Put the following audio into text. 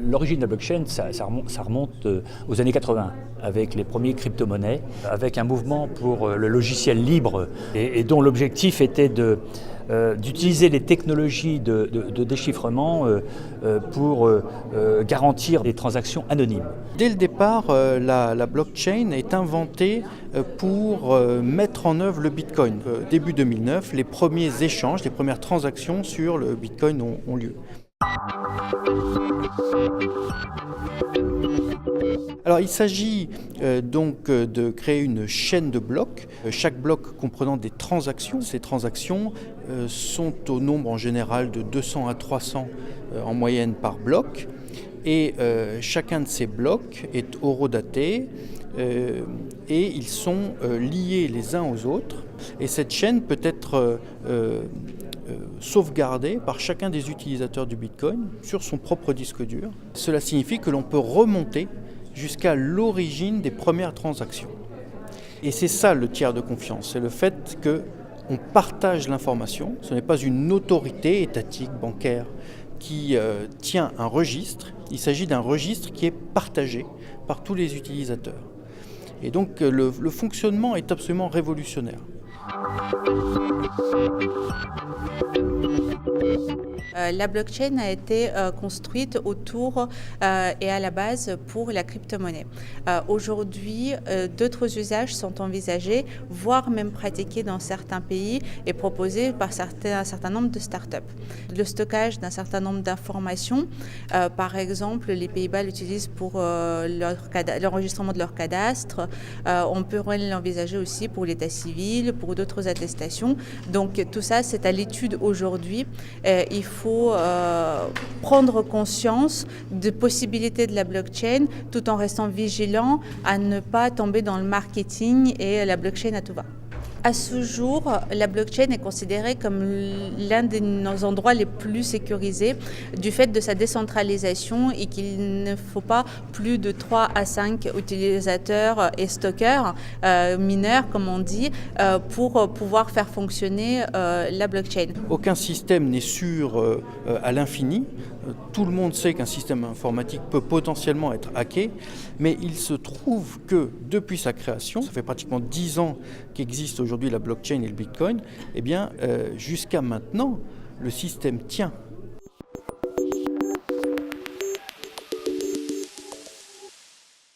L'origine de la blockchain, ça remonte aux années 80, avec les premiers crypto-monnaies, avec un mouvement pour le logiciel libre, et dont l'objectif était d'utiliser les technologies de déchiffrement pour garantir des transactions anonymes. Dès le départ, la blockchain est inventée pour mettre en œuvre le Bitcoin. Début 2009, les premiers échanges, les premières transactions sur le Bitcoin ont lieu. Alors il s'agit donc de créer une chaîne de blocs, chaque bloc comprenant des transactions. Ces transactions sont au nombre en général de 200 à 300 en moyenne par bloc, et chacun de ces blocs est horodaté et ils sont liés les uns aux autres, et cette chaîne peut être sauvegardé par chacun des utilisateurs du Bitcoin sur son propre disque dur. Cela signifie que l'on peut remonter jusqu'à l'origine des premières transactions. Et c'est ça le tiers de confiance, c'est le fait qu'on partage l'information. Ce n'est pas une autorité étatique, bancaire, qui tient un registre. Il s'agit d'un registre qui est partagé par tous les utilisateurs. Et donc le fonctionnement est absolument révolutionnaire. La blockchain a été construite autour et à la base pour la crypto-monnaie. Aujourd'hui, d'autres usages sont envisagés, voire même pratiqués dans certains pays et proposés par un certain nombre de startups. Le stockage d'un certain nombre d'informations, par exemple, les Pays-Bas l'utilisent pour l'enregistrement de leur cadastre. On pourrait l'envisager aussi pour l'état civil, pour d'autres attestations. Donc tout ça, c'est à l'étude aujourd'hui. Il faut prendre conscience des possibilités de la blockchain tout en restant vigilant à ne pas tomber dans le marketing et la blockchain à tout va. À ce jour, la blockchain est considérée comme l'un des endroits les plus sécurisés du fait de sa décentralisation et qu'il ne faut pas plus de 3 à 5 utilisateurs et stockeurs, mineurs comme on dit, pour pouvoir faire fonctionner la blockchain. Aucun système n'est sûr à l'infini. Tout le monde sait qu'un système informatique peut potentiellement être hacké, mais il se trouve que depuis sa création, ça fait pratiquement 10 ans qu'existe aujourd'hui la blockchain et le Bitcoin, eh bien, jusqu'à maintenant, le système tient.